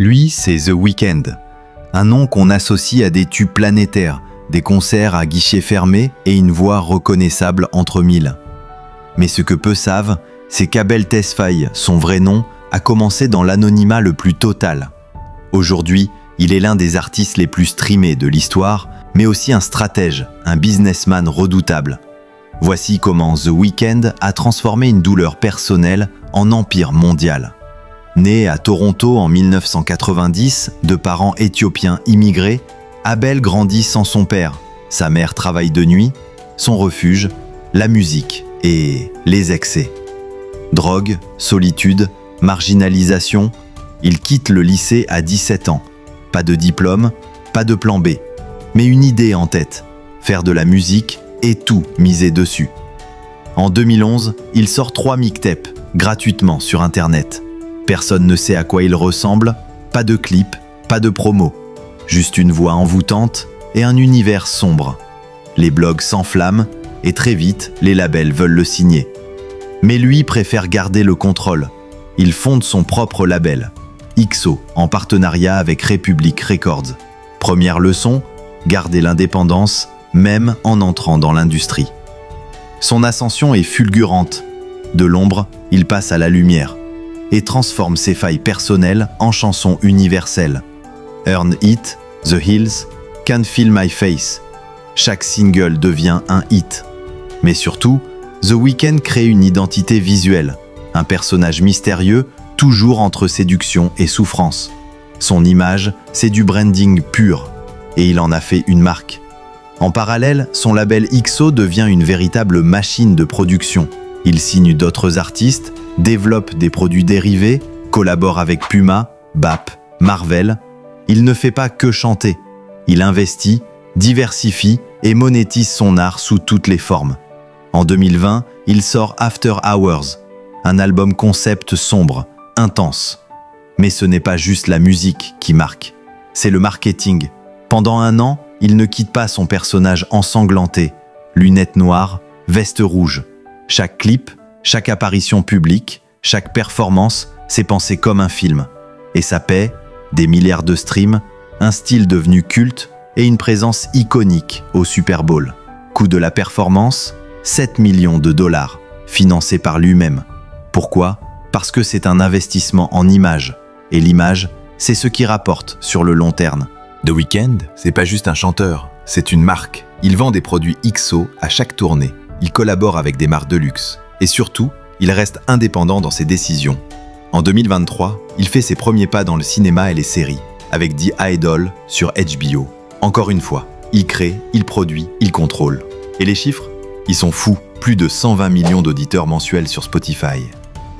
Lui, c'est The Weeknd, un nom qu'on associe à des tubes planétaires, des concerts à guichets fermés et une voix reconnaissable entre mille. Mais ce que peu savent, c'est qu'Abel Tesfaye, son vrai nom, a commencé dans l'anonymat le plus total. Aujourd'hui, il est l'un des artistes les plus streamés de l'histoire, mais aussi un stratège, un businessman redoutable. Voici comment The Weeknd a transformé une douleur personnelle en empire mondial. Né à Toronto en 1990, de parents éthiopiens immigrés, Abel grandit sans son père. Sa mère travaille de nuit, son refuge, la musique et les excès. Drogue, solitude, marginalisation, il quitte le lycée à 17 ans. Pas de diplôme, pas de plan B, mais une idée en tête, faire de la musique et tout miser dessus. En 2011, il sort 3 mixtapes gratuitement sur Internet. Personne ne sait à quoi il ressemble, pas de clip, pas de promo. Juste une voix envoûtante et un univers sombre. Les blogs s'enflamment et très vite, les labels veulent le signer. Mais lui préfère garder le contrôle. Il fonde son propre label, XO, en partenariat avec Republic Records. Première leçon, garder l'indépendance, même en entrant dans l'industrie. Son ascension est fulgurante. De l'ombre, il passe à la lumière et transforme ses failles personnelles en chansons universelles. Earn It, The Hills, Can't Feel My Face. Chaque single devient un hit. Mais surtout, The Weeknd crée une identité visuelle, un personnage mystérieux, toujours entre séduction et souffrance. Son image, c'est du branding pur, et il en a fait une marque. En parallèle, son label XO devient une véritable machine de production. Il signe d'autres artistes, développe des produits dérivés, collabore avec Puma, BAP, Marvel. Il ne fait pas que chanter. Il investit, diversifie et monétise son art sous toutes les formes. En 2020, il sort After Hours, un album concept sombre, intense. Mais ce n'est pas juste la musique qui marque, c'est le marketing. Pendant un an, il ne quitte pas son personnage ensanglanté, lunettes noires, veste rouge. Chaque clip, chaque apparition publique, chaque performance, c'est pensé comme un film. Et ça paie, des milliards de streams, un style devenu culte et une présence iconique au Super Bowl. Coût de la performance, 7 millions de dollars, financé par lui-même. Pourquoi? Parce que c'est un investissement en image. Et l'image, c'est ce qui rapporte sur le long terme. The Weeknd, c'est pas juste un chanteur, c'est une marque. Il vend des produits XO à chaque tournée. Il collabore avec des marques de luxe. Et surtout, il reste indépendant dans ses décisions. En 2023, il fait ses premiers pas dans le cinéma et les séries, avec The Idol sur HBO. Encore une fois, il crée, il produit, il contrôle. Et les chiffres? Ils sont fous, plus de 120 millions d'auditeurs mensuels sur Spotify.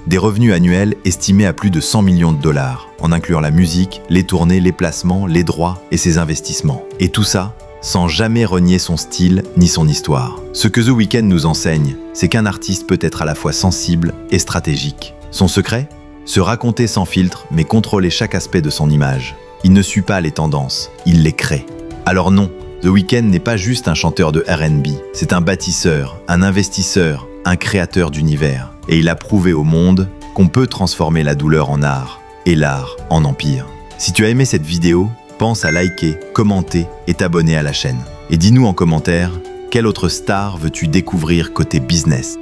Des revenus annuels estimés à plus de 100 millions de dollars, en incluant la musique, les tournées, les placements, les droits et ses investissements. Et tout ça, sans jamais renier son style ni son histoire. Ce que The Weeknd nous enseigne, c'est qu'un artiste peut être à la fois sensible et stratégique. Son secret? Se raconter sans filtre, mais contrôler chaque aspect de son image. Il ne suit pas les tendances, il les crée. Alors non, The Weeknd n'est pas juste un chanteur de R&B, c'est un bâtisseur, un investisseur, un créateur d'univers. Et il a prouvé au monde qu'on peut transformer la douleur en art, et l'art en empire. Si tu as aimé cette vidéo, pense à liker, commenter et t'abonner à la chaîne. Et dis-nous en commentaire, quelle autre star veux-tu découvrir côté business ?